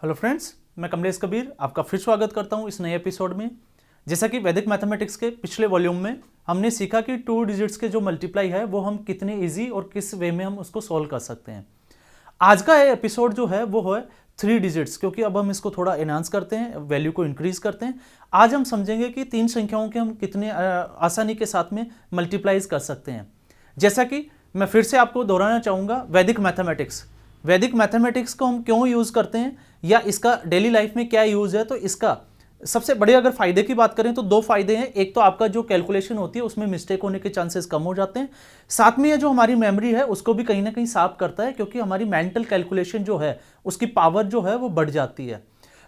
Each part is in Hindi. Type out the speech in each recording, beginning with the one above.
हेलो फ्रेंड्स, मैं कमलेश कबीर आपका फिर स्वागत करता हूं इस नए एपिसोड में। जैसा कि वैदिक मैथमेटिक्स के पिछले वॉल्यूम में हमने सीखा कि 2 डिजिट्स के जो मल्टीप्लाई है वो हम कितने इजी और किस वे में हम उसको सॉल्व कर सकते हैं। आज का एपिसोड जो है वो है 3 डिजिट्स, क्योंकि अब हम इसको थोड़ा एनहांस करते हैं, वैल्यू को इंक्रीज करते हैं। आज हम समझेंगे कि 3 संख्याओं के हम कितने आसानी के साथ में मल्टीप्लाइज कर सकते हैं। जैसा कि मैं फिर से आपको दोहराना चाहूँगा, वैदिक मैथमेटिक्स को हम क्यों यूज़ करते हैं या इसका डेली लाइफ में क्या यूज़ है। तो इसका सबसे बड़े अगर फायदे की बात करें तो 2 फायदे हैं। एक तो आपका जो कैलकुलेशन होती है उसमें मिस्टेक होने के चांसेस कम हो जाते हैं। साथ में ये जो हमारी मेमोरी है उसको भी कहीं ना कहीं साफ करता है, क्योंकि हमारी मेंटल कैलकुलेशन जो है उसकी पावर जो है वो बढ़ जाती है।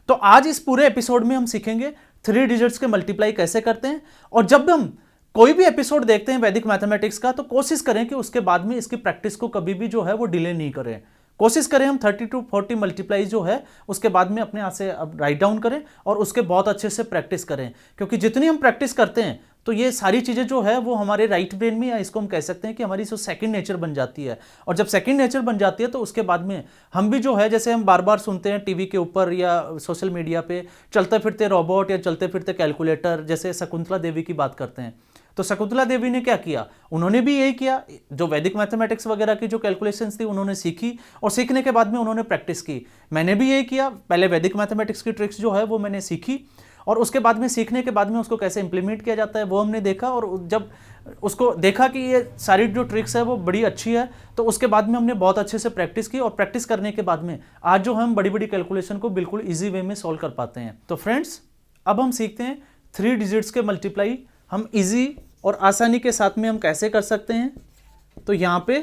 तो आज इस पूरे एपिसोड में हम सीखेंगे 3 डिजिट्स के मल्टीप्लाई कैसे करते हैं। और जब हम कोई भी एपिसोड देखते हैं वैदिक मैथमेटिक्स का, तो कोशिश करें कि उसके बाद में इसकी प्रैक्टिस को कभी भी जो है वो डिले नहीं करें। कोशिश करें हम 30 to 40 मल्टीप्लाई जो है उसके बाद में अपने आप से राइट डाउन करें और उसके बहुत अच्छे से प्रैक्टिस करें, क्योंकि जितनी हम प्रैक्टिस करते हैं तो ये सारी चीज़ें जो है वो हमारे राइट ब्रेन में, या इसको हम कह सकते हैं कि हमारी जो सेकंड नेचर बन जाती है। और जब सेकंड नेचर बन जाती है तो उसके बाद में हम भी जो है, जैसे हम बार बार सुनते हैं टीवी के ऊपर या सोशल मीडिया पे, चलते फिरते रोबोट या चलते फिरते कैलकुलेटर, जैसे शकुंतला देवी की बात करते हैं। तो शकुंतला देवी ने क्या किया, उन्होंने भी यही किया। जो वैदिक मैथमेटिक्स वगैरह की जो कैलकुलेशंस थी उन्होंने सीखी और सीखने के बाद में उन्होंने प्रैक्टिस की। मैंने भी यही किया, पहले वैदिक मैथमेटिक्स की ट्रिक्स जो है वो मैंने सीखी और उसके बाद में सीखने के बाद में उसको कैसे इंप्लीमेंट किया जाता है वो हमने देखा। और जब उसको देखा कि ये सारी जो ट्रिक्स है वो बड़ी अच्छी है, तो उसके बाद में हमने बहुत अच्छे से प्रैक्टिस की और प्रैक्टिस करने के बाद में आज जो हम बड़ी बड़ी कैलकुलेशन को बिल्कुल ईजी वे में सॉल्व कर पाते हैं। तो फ्रेंड्स, अब हम सीखते हैं 3 डिजिट्स के मल्टीप्लाई हम ईजी और आसानी के साथ में हम कैसे कर सकते हैं। तो यहाँ पे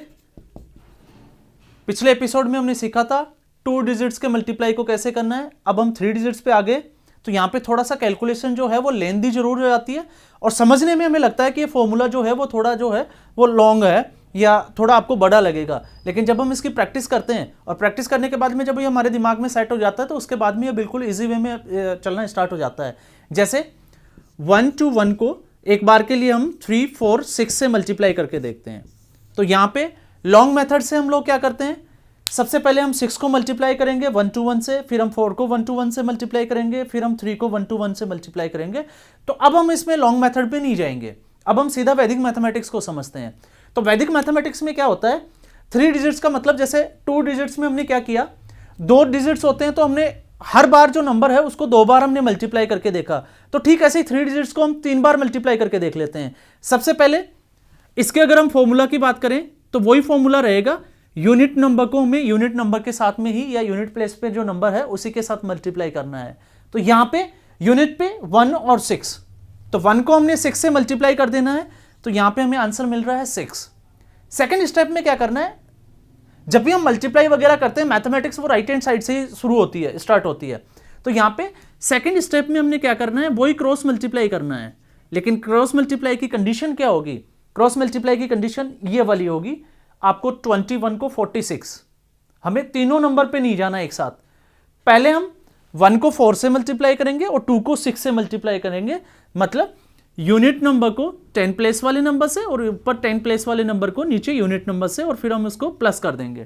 पिछले एपिसोड में हमने सीखा था 2 डिजिट्स के मल्टीप्लाई को कैसे करना है। अब हम 3 डिजिट्स पे आ गए, तो यहाँ पे थोड़ा सा कैलकुलेशन जो है वो लेंथी जरूर हो जाती है और समझने में हमें लगता है कि ये फॉर्मूला जो है वो थोड़ा जो है वो लॉन्ग है या थोड़ा आपको बड़ा लगेगा। लेकिन जब हम इसकी प्रैक्टिस करते हैं और प्रैक्टिस करने के बाद में जब ये हमारे दिमाग में सेट हो जाता है तो उसके बाद में ये बिल्कुल ईजी वे में चलना स्टार्ट हो जाता है। जैसे 1 to 1 को एक बार के लिए हम 3, 4, 6 से मल्टीप्लाई करके देखते हैं। तो यहाँ पे लॉन्ग मेथड से हम लोग क्या करते हैं, सबसे पहले हम 6 को मल्टीप्लाई करेंगे 1 to 1 से, फिर हम 4 को 1 to 1 से मल्टीप्लाई करेंगे, फिर हम 3 को 1 to 1 से मल्टीप्लाई करेंगे। तो अब हम इसमें लॉन्ग मेथड पे नहीं जाएंगे, अब हम सीधा वैदिक मैथमेटिक्स को समझते हैं। तो वैदिक मैथमेटिक्स में क्या होता है, 3 डिजिट्स का मतलब, जैसे 2 डिजिट्स में हमने क्या किया, 2 डिजिट्स होते हैं तो हमने हर बार जो नंबर है उसको 2 बार हमने मल्टीप्लाई करके देखा। तो ठीक ऐसे ही 3 डिजिट्स को हम 3 बार मल्टीप्लाई करके देख लेते हैं। सबसे पहले इसके अगर हम फॉर्मूला की बात करें तो वही फॉर्मूला रहेगा, यूनिट नंबर को हमें यूनिट नंबर के साथ में ही या यूनिट प्लेस पे जो नंबर है उसी के साथ मल्टीप्लाई करना है। तो यहां पे यूनिट पे 1 और 6, तो 1 को हमने 6 से मल्टीप्लाई कर देना है, तो यहां पे हमें आंसर मिल रहा है 6। सेकेंड स्टेप में क्या करना है, जब भी हम मल्टीप्लाई वगैरह करते हैं मैथमेटिक्स वो राइट हैंड साइड से ही शुरू होती है, स्टार्ट होती है। तो यहाँ पे सेकंड स्टेप में हमने क्या करना है, वही क्रॉस मल्टीप्लाई करना है। लेकिन क्रॉस मल्टीप्लाई की कंडीशन क्या होगी, क्रॉस मल्टीप्लाई की कंडीशन ये वाली होगी, आपको 21 को 46, हमें तीनों नंबर पे नहीं जाना एक साथ। पहले हम 1 को 4 से मल्टीप्लाई करेंगे और 2 को 6 से मल्टीप्लाई करेंगे, मतलब यूनिट नंबर को 10 प्लेस वाले नंबर से और ऊपर 10 प्लेस वाले नंबर को नीचे यूनिट नंबर से, और फिर हम उसको प्लस कर देंगे।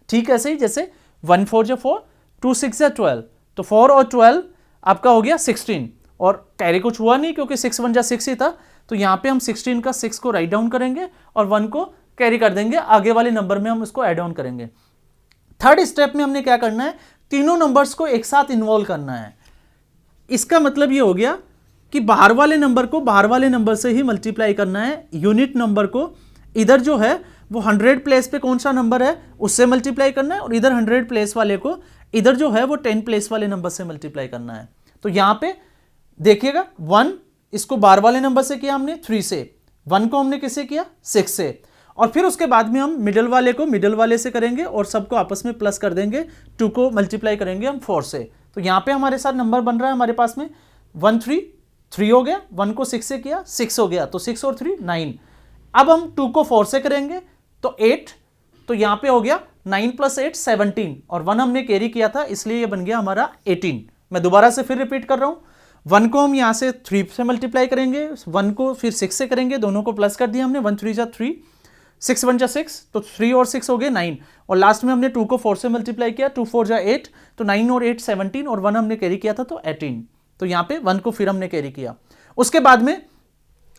ठीक ऐसे ही जैसे 1 4 जा 4, 2 6 जा 12, तो 4 और 12 आपका हो गया 16, और कैरी कुछ हुआ नहीं क्योंकि 6 1 जा 6 ही था। तो यहाँ पे हम 16 का 6 को राइट डाउन करेंगे और 1 को कैरी कर देंगे, आगे वाले नंबर में हम उसको एड ऑन करेंगे। थर्ड स्टेप में हमने क्या करना है, तीनों नंबर्स को एक साथ इन्वॉल्व करना है। इसका मतलब ये हो गया कि बाहर वाले नंबर को बाहर वाले नंबर से ही मल्टीप्लाई करना है, यूनिट नंबर को इधर जो है वो 100 प्लेस पे कौन सा नंबर है उससे मल्टीप्लाई करना है, और इधर 100 प्लेस वाले को इधर जो है वो 10 प्लेस वाले नंबर से मल्टीप्लाई करना है। तो यहां पे देखिएगा 1 इसको बाहर वाले नंबर से किया हमने 3 से, 1 को हमने किससे किया 6 से, और फिर उसके बाद में हम मिडल वाले को मिडल वाले से करेंगे और सबको आपस में प्लस कर देंगे, 2 को मल्टीप्लाई करेंगे हम 4 से। तो यहाँ पे हमारे साथ नंबर बन रहा है हमारे पास में 1 3 हो गया, 1 को 6 से किया 6 हो गया, तो 6 और 3 9। अब हम 2 को 4 से करेंगे तो 8, तो यहाँ पे हो गया 9 + 8 17, और 1 हमने कैरी किया था इसलिए ये बन गया हमारा 18। मैं दोबारा से फिर रिपीट कर रहा हूँ, 1 को हम यहाँ से 3 से मल्टीप्लाई करेंगे, 1 को फिर 6 से करेंगे, दोनों को प्लस कर दिया हमने, 1 3 जा 3, 6 1 जा 6, तो 3 और 6 हो गए 9, और लास्ट में हमने 2 को 4 से मल्टीप्लाई किया, 2 4 जा 8, तो 9 और 8 17, और 1 हमने कैरी किया था तो 18, तो यहाँ पे 1 को फिर हमने कैरी किया। उसके बाद में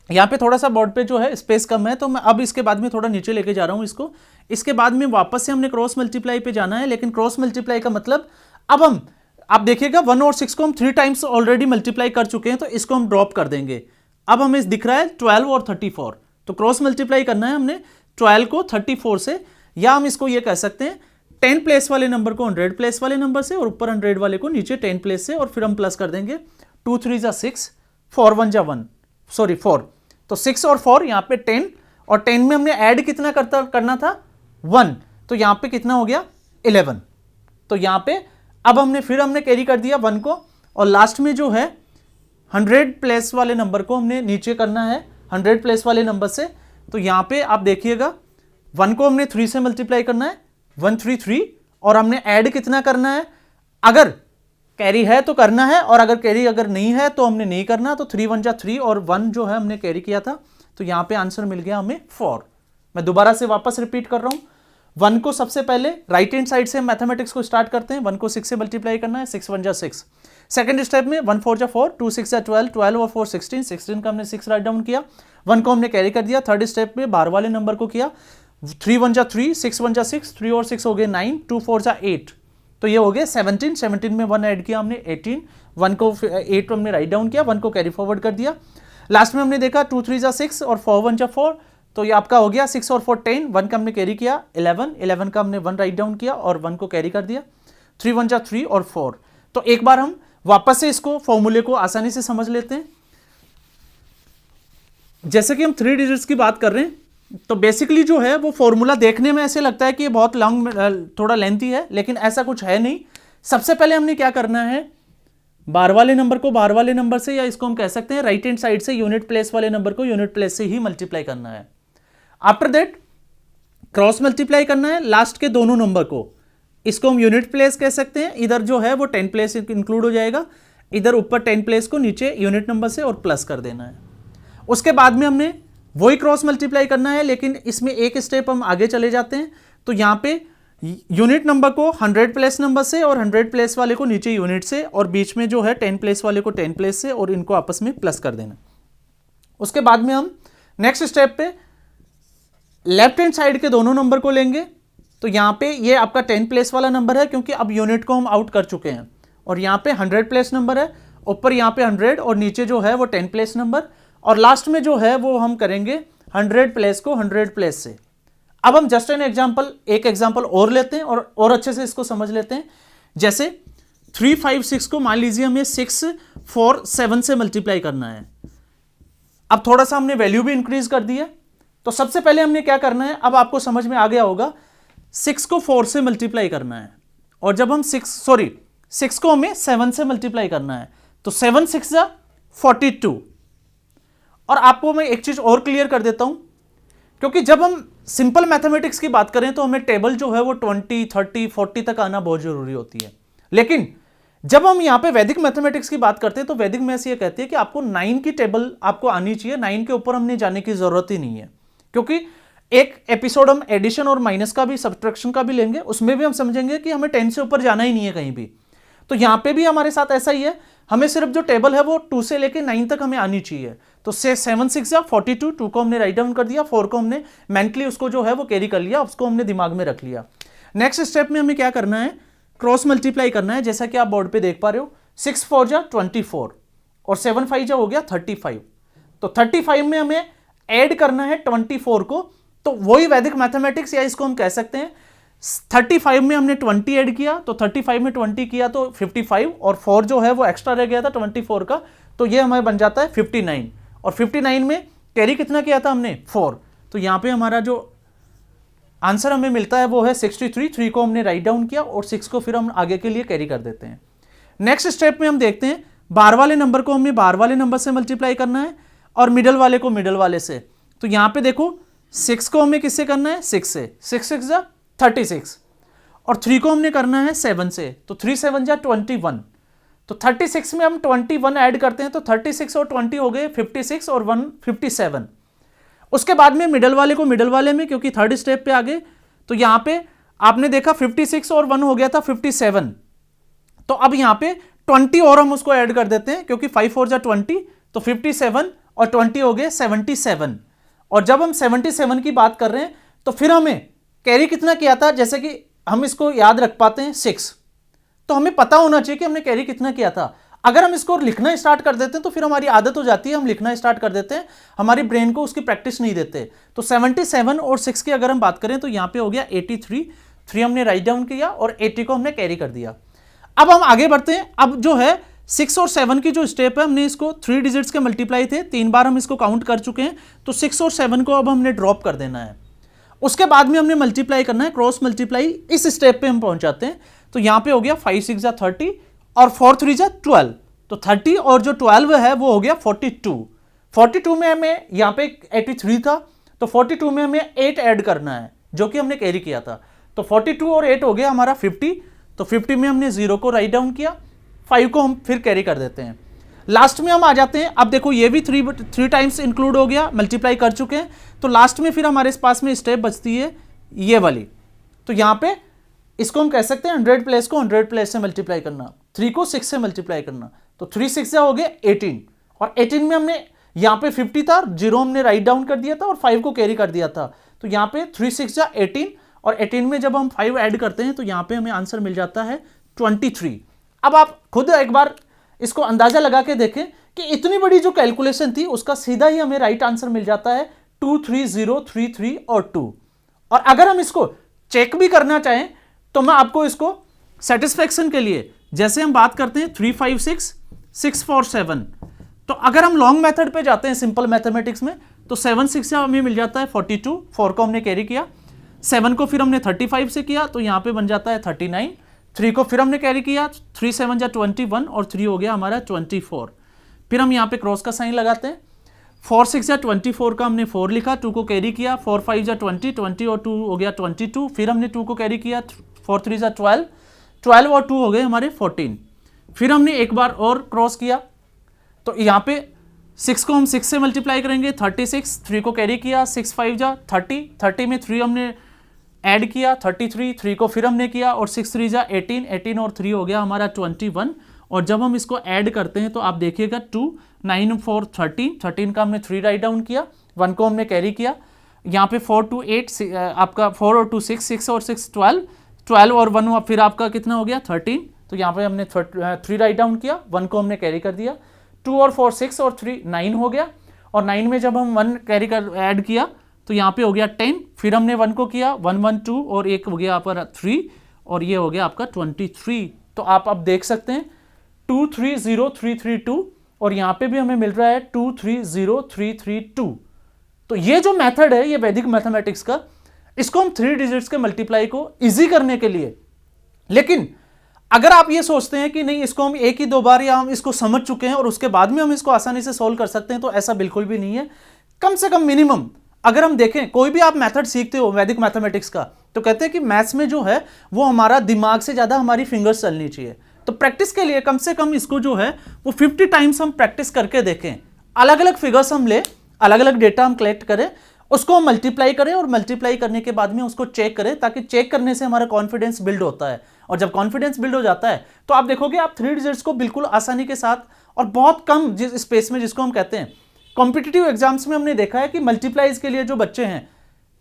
यहाँ पे थोड़ा सा बोर्ड पे जो है स्पेस कम है, तो मैं अब इसके बाद में थोड़ा नीचे लेके जा रहा हूँ इसको। इसके बाद में वापस से हमने क्रॉस मल्टीप्लाई पे जाना है, लेकिन क्रॉस मल्टीप्लाई का मतलब अब हम, आप देखिएगा 1 और 6 को हम 3 टाइम्स ऑलरेडी मल्टीप्लाई कर चुके हैं, तो इसको हम ड्रॉप कर देंगे। अब हमें दिख रहा है 12 और 34, तो क्रॉस मल्टीप्लाई करना है हमने 12 को 34 से, या हम इसको ये कह सकते हैं 10 प्लेस वाले नंबर को 100 प्लेस वाले नंबर से, और ऊपर 100 वाले को नीचे 10 प्लेस से, और फिर हम प्लस कर देंगे। 2 3 जा 6, 4 1 जा 1, सॉरी 4, तो 6 और 4 यहाँ पे 10, और 10 में हमने ऐड कितना करना था 1, तो यहाँ पे कितना हो गया 11, तो यहाँ पे अब हमने कैरी कर दिया 1 को, और लास्ट में जो है 100 प्लेस वाले नंबर को हमने नीचे करना है 100 प्लेस वाले नंबर से, तो यहाँ पे आप देखिएगा 1 को हमने 3 से मल्टीप्लाई करना है 1 3 3, और हमने ऐड कितना करना है, अगर कैरी है तो करना है, और अगर कैरी अगर नहीं है तो हमने नहीं करना, तो 3 1 जा 3, और 1 जो है हमने कैरी किया था, तो यहाँ पे आंसर मिल गया हमें 4। मैं दोबारा से वापस रिपीट कर रहा हूँ। 1 को सबसे पहले राइट हैंड साइड से मैथमेटिक्स को स्टार्ट करते हैं, 1 को 6 से मल्टीप्लाई करना है, 6 1 जा 6। सेकंड स्टेप में 1 4 जा 4, 2 6 जा 12, 12 और 4 16, 16 का हमने 6 राइट डाउन किया, 1 को हमने कैरी कर दिया। थर्ड स्टेप में 12 वाले नंबर को किया, 3 1 जा 3, 6 1 जा 6, 3 और 6 हो गए 9, 2 4 जा 8, तो ये हो गए 17, 17 में 1 ऐड किया हमने 18, 1 को 8 हमने राइट डाउन किया, 1 को कैरी फॉरवर्ड कर दिया। लास्ट में हमने देखा 2 3 जा 6 और 4 1 जा 4, तो ये आपका हो गया 6 और 4 10, 1 का हमने कैरी किया 11, 11 का हमने 1 राइट डाउन किया और 1 को कैरी कर दिया। 3 1 जा 3 और 4। तो एक बार हम वापस से इसको फॉर्मूले को आसानी से समझ लेते हैं। जैसे कि हम 3 डिजिट्स की बात कर रहे हैं, तो बेसिकली जो है वो फॉर्मूला देखने में ऐसे लगता है कि ये बहुत लॉन्ग, थोड़ा लेंथी है, लेकिन ऐसा कुछ है नहीं। सबसे पहले हमने क्या करना है, 12 वाले नंबर को 12 वाले नंबर से, या इसको हम कह सकते हैं राइट हैंड साइड से यूनिट प्लेस वाले नंबर को यूनिट प्लेस से ही मल्टीप्लाई करना है। आफ्टर दैट क्रॉस मल्टीप्लाई करना है लास्ट के दोनों नंबर को, इसको हम यूनिट प्लेस कह सकते हैं। इधर जो है वो 10 प्लेस इंक्लूड हो जाएगा, इधर ऊपर 10 प्लेस को नीचे यूनिट नंबर से और प्लस कर देना है। उसके बाद में हमने वही क्रॉस मल्टीप्लाई करना है, लेकिन इसमें एक स्टेप हम आगे चले जाते हैं। तो यहाँ पे यूनिट नंबर को 100 प्लेस नंबर से और 100 प्लेस वाले को नीचे यूनिट से, और बीच में जो है 10 प्लेस वाले को 10 प्लेस से, और इनको आपस में प्लस कर देना। उसके बाद में हम नेक्स्ट स्टेप पे लेफ्ट हैंड साइड के दोनों नंबर को लेंगे। तो यहाँ पे ये आपका 10 प्लेस वाला नंबर है, क्योंकि अब यूनिट को हम आउट कर चुके हैं, और यहाँ पे 100 प्लेस नंबर है, ऊपर यहाँ पे 100 और नीचे जो है वो 10 प्लेस नंबर, और लास्ट में जो है वो हम करेंगे 100 प्लेस को 100 प्लेस से। अब हम जस्ट एक एग्जांपल और लेते हैं और अच्छे से इसको समझ लेते हैं। जैसे 3 5 6 को मान लीजिए हमें 6 4 7 से मल्टीप्लाई करना है। अब थोड़ा सा हमने वैल्यू भी इंक्रीज कर दी है, तो सबसे पहले हमने क्या करना है, अब आपको समझ में आ गया होगा, 6 को 4 से मल्टीप्लाई करना है, और जब हम 6 को हमें 7 से मल्टीप्लाई करना है, तो 7 6 जा 42। और आपको मैं एक चीज और क्लियर कर देता हूं, क्योंकि जब हम सिंपल मैथमेटिक्स की बात करें तो हमें टेबल जो है वो 20 30 40 तक आना बहुत जरूरी होती है, लेकिन जब हम यहां पे वैदिक मैथमेटिक्स की बात करते हैं तो वैदिक मैथ्स ये कहती है कि आपको 9 की टेबल आपको आनी चाहिए, 9 के ऊपर हमने जाने की जरूरत ही नहीं है। क्योंकि एक एपिसोड हम एडिशन और माइनस का भी, सब्ट्रैक्शन का भी लेंगे, उसमें भी हम समझेंगे कि हमें 10 से ऊपर जाना ही नहीं है कहीं भी। तो यहां पे भी हमारे साथ ऐसा ही है, हमें सिर्फ जो टेबल है वो 2 से लेके 9 तक हमें आनी चाहिए। तो से 7 6 या 42, 2 को हमने राइट डाउन कर दिया, 4 को हमने मेंटली उसको जो है वो कैरी कर लिया, उसको हमने दिमाग में रख लिया। नेक्स्ट स्टेप में हमें क्या करना है, क्रॉस मल्टीप्लाई करना है, जैसा कि आप बोर्ड पे देख पा रहे हो। 6 4 जा 24 और 7 5 जा हो गया 35। तो 35 में हमें ऐड करना है 24 को, तो वही वैदिक मैथमेटिक्स, या इसको हम कह सकते हैं 35 में हमने 20 ऐड किया, तो 35 में 20 किया तो 55, और 4 जो है वो एक्स्ट्रा रह गया था 24 का, तो ये हमें बन जाता है 59। और 59 में कैरी कितना किया था हमने 4, तो यहां पे हमारा जो आंसर हमें मिलता है वो है 63। 3 को हमने राइट डाउन किया और 6 को फिर हम आगे के लिए कैरी कर देते हैं। नेक्स्ट स्टेप में हम देखते हैं 12 वाले नंबर को हमें 12 वाले नंबर से मल्टीप्लाई करना है, और मिडल वाले को मिडल वाले से। तो यहां पे देखो 6 को हमें किससे करना है, 6 से, 6 6 जा 36, और 3 को हमने करना है 7 से, तो 3 7 जा 21। तो 36 में हम 21 ऐड करते हैं, तो 36 और 20 हो गए 56 और 1 57। उसके बाद में मिडल वाले को मिडल वाले में, क्योंकि थर्ड स्टेप पे आ गए। तो यहां पे आपने देखा 56 और 1 हो गया था 57। तो अब यहां पे 20 और हम उसको ऐड कर देते हैं, क्योंकि 5 4 जा 20, तो 57 और 20 हो गए 77। और जब हम 77 की बात कर रहे हैं तो फिर हमें कैरी कितना किया था, जैसे कि हम इसको याद रख पाते हैं 6, तो हमें पता होना चाहिए कि हमने कैरी कितना किया था। अगर हम इसको लिखना स्टार्ट कर देते हैं तो फिर हमारी आदत हो जाती है, हम लिखना स्टार्ट कर देते हैं, हमारी ब्रेन को उसकी प्रैक्टिस नहीं देते। तो 77 और 6 की अगर हम बात करें तो यहां पे हो गया 83, 3 हमने राइट डाउन किया और 80 को हमने कैरी कर दिया। अब हम आगे बढ़ते हैं। अब जो है 6 और 7 की जो स्टेप है, हमने इसको 3 डिजिट्स के मल्टीप्लाई थे, 3 बार हम इसको काउंट कर चुके हैं, तो 6 और 7 को अब हमने ड्रॉप कर देना है। उसके बाद में हमने मल्टीप्लाई करना है, क्रॉस मल्टीप्लाई। इस स्टेप पे हम पहुंच जाते हैं। तो यहां पे हो गया 5 6 जा 30 और 4 3 जा 12, तो 30 और जो 12 है वो हो गया 42। 42 में हमें यहां पे 83 था, तो 42 में हमें 8 ऐड करना है, जो कि हमने कैरी किया था। तो 42 और 8 हो गया हमारा 50। तो 50 में हमने 0 को राइट डाउन किया, 5 को हम फिर कैरी कर देते हैं। लास्ट में हम आ जाते हैं। अब देखो ये भी 3 टाइम्स इंक्लूड हो गया, मल्टीप्लाई कर चुके हैं। तो लास्ट में फिर हमारे पास में स्टेप बचती है ये वाली। तो यहां पे इसको हम कह सकते हैं 100 प्लेस को 100 प्लेस से मल्टीप्लाई करना, 3 को 6 से मल्टीप्लाई करना। तो 3 6 हो गए 18, और 18 में हमने यहां पे 50 था, 0 हमने राइट डाउन कर दिया था और 5 को कैरी कर दिया था। तो यहां पे 3 6 जा 18, और 18 में जब हम 5 ऐड करते हैं तो यहां पे हमें आंसर मिल जाता है 23। अब आप खुद एक बार इसको अंदाजा लगा के देखें कि इतनी बड़ी जो कैलकुलेशन थी उसका सीधा ही हमें राइट आंसर मिल जाता है 23033 और 2। और अगर हम इसको चेक भी करना चाहें तो मैं आपको इसको सेटिस्फेक्शन के लिए, जैसे हम बात करते हैं 3 5 6 6 4 7, तो अगर हम लॉन्ग मेथड पे जाते हैं सिंपल मैथमेटिक्स में, तो 7 6 हमें मिल जाता है 42, 4 को हमने कैरी किया, 7 को फिर हमने 35 से किया तो यहां पे बन जाता है 39, 3 को फिर हमने कैरी किया, 3 7 जा 21 और 3 हो गया हमारा 24। फिर हम यहाँ पे क्रॉस का साइन लगाते हैं, 4 6 जा 24 का हमने 4 लिखा, 2 को कैरी किया, 4 5 जा 20, 20 और 2 हो गया 22, फिर हमने 2 को कैरी किया, 4 3 जा 12, 12 और 2 हो गए हमारे 14। फिर हमने एक बार और क्रॉस किया, तो यहाँ पे 6 को हम 6 से मल्टीप्लाई करेंगे, 36, 3 को कैरी किया, 6 5 जा 30, 30 में 3 हमने ऐड किया 33, 3 को फिर हमने किया और 6 3 जा 18, 18 और 3 हो गया हमारा 21। और जब हम इसको ऐड करते हैं तो आप देखिएगा 2 9 4 13, 13 का हमने 3 राइट डाउन किया, 1 को हमने कैरी किया, यहाँ पे 4 2 8 आपका 4 और 2 6, 6 और 6 12, 12 और 1 फिर आपका कितना हो गया 13। तो यहाँ पे हमने 3 राइट डाउन किया, 1 को हमने कैरी कर दिया, 2 और 4 6 और 3 9 हो गया, और 9 में जब हम 1 कैरी कर ऐड किया तो यहाँ पे हो गया 10, फिर हमने 1 को किया, 1 1 2 और एक हो गया यहाँ पर 3, और ये हो गया आपका 23। तो आप अब देख सकते हैं 230332, और यहाँ पे भी हमें मिल रहा है 230332। तो ये जो मेथड है ये वैदिक मैथमेटिक्स का, इसको हम 3 डिजिट्स के मल्टीप्लाई को इजी करने के लिए, लेकिन अगर आप ये सोचते हैं कि नहीं इसको हम एक ही 2 बार या हम इसको समझ चुके हैं और उसके बाद में हम इसको आसानी से सॉल्व कर सकते हैं, तो ऐसा बिल्कुल भी नहीं है। कम से कम मिनिमम अगर हम देखें, कोई भी आप मेथड सीखते हो वैदिक मैथमेटिक्स का, तो कहते हैं कि मैथ्स में जो है वो हमारा दिमाग से ज्यादा हमारी फिंगर्स चलनी चाहिए। तो प्रैक्टिस के लिए कम से कम इसको जो है वो 50 टाइम्स हम प्रैक्टिस करके देखें, अलग अलग फिगर्स हम ले, अलग अलग डेटा हम कलेक्ट करें, उसको हम मल्टीप्लाई करें, और मल्टीप्लाई करने के बाद में उसको चेक करें, ताकि चेक करने से हमारा कॉन्फिडेंस बिल्ड होता है। और जब कॉन्फिडेंस बिल्ड हो जाता है तो आप देखोगे आप 3 डिजिट्स को बिल्कुल आसानी के साथ और बहुत कम जिस स्पेस में, जिसको हम कहते हैं कॉम्पिटिटिव एग्जाम्स में हमने देखा है कि मल्टीप्लाइज के लिए जो बच्चे हैं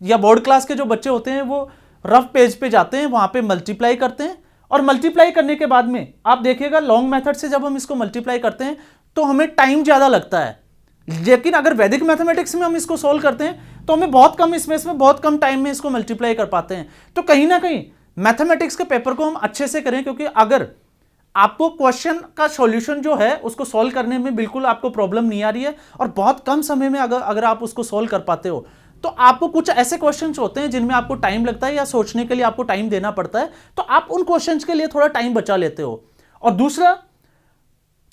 या बोर्ड क्लास के जो बच्चे होते हैं वो रफ पेज पे जाते हैं, वहां पे मल्टीप्लाई करते हैं, और मल्टीप्लाई करने के बाद में आप देखिएगा लॉन्ग मेथड से जब हम इसको मल्टीप्लाई करते हैं तो हमें टाइम ज्यादा लगता है, लेकिन अगर वैदिक मैथमेटिक्स में हम इसको सॉल्व करते हैं तो हमें बहुत कम स्पेस में बहुत कम टाइम में इसको मल्टीप्लाई कर पाते हैं। तो कहीं ना कहीं मैथमेटिक्स के पेपर को हम अच्छे से करें, क्योंकि अगर आपको क्वेश्चन का सॉल्यूशन जो है उसको सॉल्व करने में बिल्कुल आपको प्रॉब्लम नहीं आ रही है, और बहुत कम समय में अगर आप उसको सॉल्व कर पाते हो, तो आपको कुछ ऐसे क्वेश्चंस होते हैं जिनमें आपको टाइम लगता है या सोचने के लिए आपको टाइम देना पड़ता है, तो आप उन क्वेश्चंस के लिए थोड़ा टाइम बचा लेते हो। और दूसरा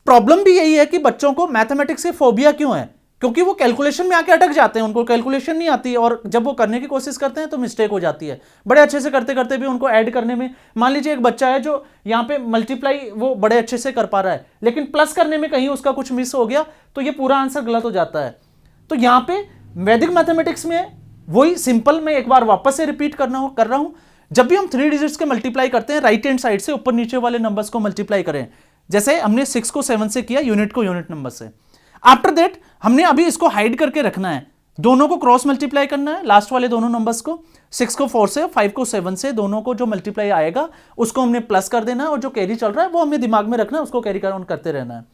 प्रॉब्लम भी यही है कि बच्चों को मैथमेटिक्स से फोबिया क्यों है, क्योंकि वो कैलकुलेशन में आके अटक जाते हैं, उनको कैलकुलेशन नहीं आती, और जब वो करने की कोशिश करते हैं तो मिस्टेक हो जाती है। बड़े अच्छे से करते करते भी उनको ऐड करने में, मान लीजिए एक बच्चा है जो यहाँ पे मल्टीप्लाई वो बड़े अच्छे से कर पा रहा है, लेकिन प्लस करने में कहीं उसका कुछ मिस हो गया तो ये पूरा आंसर गलत हो जाता है। तो यहाँ पे वैदिक मैथमेटिक्स में वही सिंपल, मैं एक बार वापस से रिपीट कर रहा हूं, जब भी हम 3 डिजिट्स के मल्टीप्लाई करते हैं राइट हैंड साइड से ऊपर नीचे वाले नंबर्स को मल्टीप्लाई करें, जैसे हमने 6 को 7 से किया, यूनिट को यूनिट नंबर से। आफ्टर दैट हमने अभी इसको हाइड करके रखना है, दोनों को क्रॉस मल्टीप्लाई करना है, लास्ट वाले दोनों नंबर्स को, 6 को 4 से, 5 को 7 से, दोनों को जो मल्टीप्लाई आएगा उसको हमने प्लस कर देना है, और जो कैरी चल रहा है वो हमें दिमाग में रखना है, उसको कैरी ऑन करते रहना है।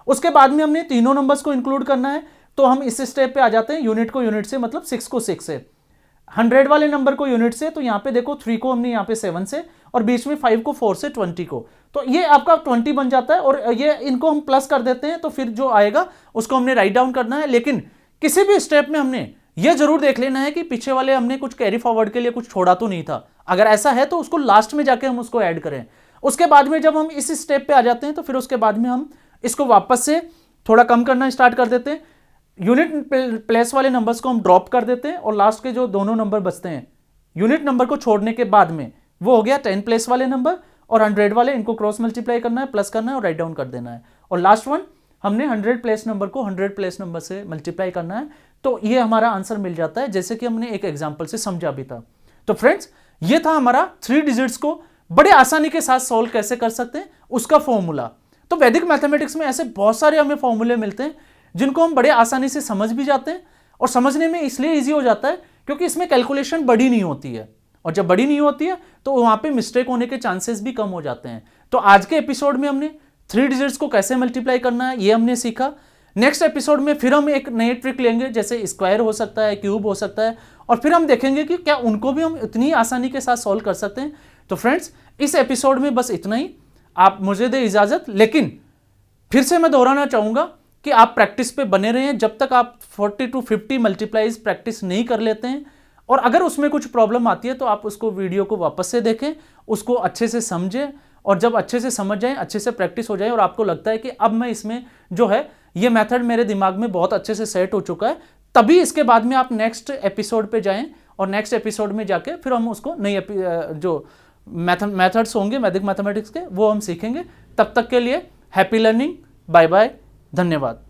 उसके बाद में हमने तीनों नंबर्स को इंक्लूड करना है, तो हम इस स्टेप पे आ जाते हैं, यूनिट को यूनिट से, मतलब 6 को 6 से, 100 वाले नंबर को यूनिट से, तो यहां पे देखो 3 को हमने यहां पे 7 से, और बीच में 5 को 4 से, 20 को, तो ये आपका 20 बन जाता है। और ये इनको हम प्लस कर देते हैं, तो फिर जो आएगा उसको हमने राइट डाउन करना है। लेकिन किसी भी स्टेप में हमने ये जरूर देख लेना है कि पीछे वाले हमने कुछ कैरी फॉरवर्ड के लिए कुछ छोड़ा तो नहीं था, अगर ऐसा है तो उसको लास्ट में जाके हम उसको ऐड करें। उसके बाद में जब हम इस स्टेप पे आ जाते हैं तो फिर उसके बाद में हम इसको वापस से थोड़ा कम करना स्टार्ट कर देते हैं, यूनिट प्लेस वाले नंबर्स को हम ड्रॉप कर देते हैं, और लास्ट के जो दोनों नंबर बचते हैं यूनिट नंबर को छोड़ने के बाद में, वो हो गया 10 प्लेस वाले नंबर और 100 वाले, इनको क्रॉस मल्टीप्लाई करना है, प्लस करना है और राइट डाउन कर देना है। और लास्ट वन हमने 100 प्लेस नंबर को 100 प्लेस नंबर से मल्टीप्लाई करना है, तो ये हमारा आंसर मिल जाता है, जैसे कि हमने एक एग्जांपल से समझा भी था। तो फ्रेंड्स, ये था हमारा 3 डिजिट्स को बड़े आसानी के साथ सॉल्व कैसे कर सकते हैं उसका फॉर्मूला। तो वैदिक मैथमेटिक्स में ऐसे बहुत सारे हमें फॉर्मूले मिलते हैं जिनको हम बड़े आसानी से समझ भी जाते हैं, और समझने में इसलिए ईजी हो जाता है क्योंकि इसमें कैलकुलेशन बड़ी नहीं होती है, और जब बड़ी नहीं होती है तो वहां पे मिस्टेक होने के चांसेस भी कम हो जाते हैं। तो आज के एपिसोड में हमने 3 डिजिट्स को कैसे मल्टीप्लाई करना है ये हमने सीखा। नेक्स्ट एपिसोड में फिर हम एक नई ट्रिक लेंगे, जैसे स्क्वायर हो सकता है, क्यूब हो सकता है, और फिर हम देखेंगे कि क्या उनको भी हम इतनी आसानी के साथ सॉल्व कर सकते हैं। तो फ्रेंड्स, इस एपिसोड में बस इतना ही, आप मुझे दे इजाजत। लेकिन फिर से मैं दोहराना चाहूंगा कि आप प्रैक्टिस पे बने रहें, जब तक आप 40 to 50 मल्टीप्लाईज प्रैक्टिस नहीं कर लेते हैं, और अगर उसमें कुछ प्रॉब्लम आती है तो आप उसको वीडियो को वापस से देखें, उसको अच्छे से समझें, और जब अच्छे से समझ जाएं, अच्छे से प्रैक्टिस हो जाए, और आपको लगता है कि अब मैं इसमें जो है ये मेथड मेरे दिमाग में बहुत अच्छे से सेट हो चुका है, तभी इसके बाद में आप नेक्स्ट एपिसोड पे जाएं, और नेक्स्ट एपिसोड में जाके फिर हम उसको नई जो मेथड्स होंगे वैदिक मैथमेटिक्स के वो हम सीखेंगे। तब तक के लिए हैप्पी लर्निंग, बाय बाय, धन्यवाद।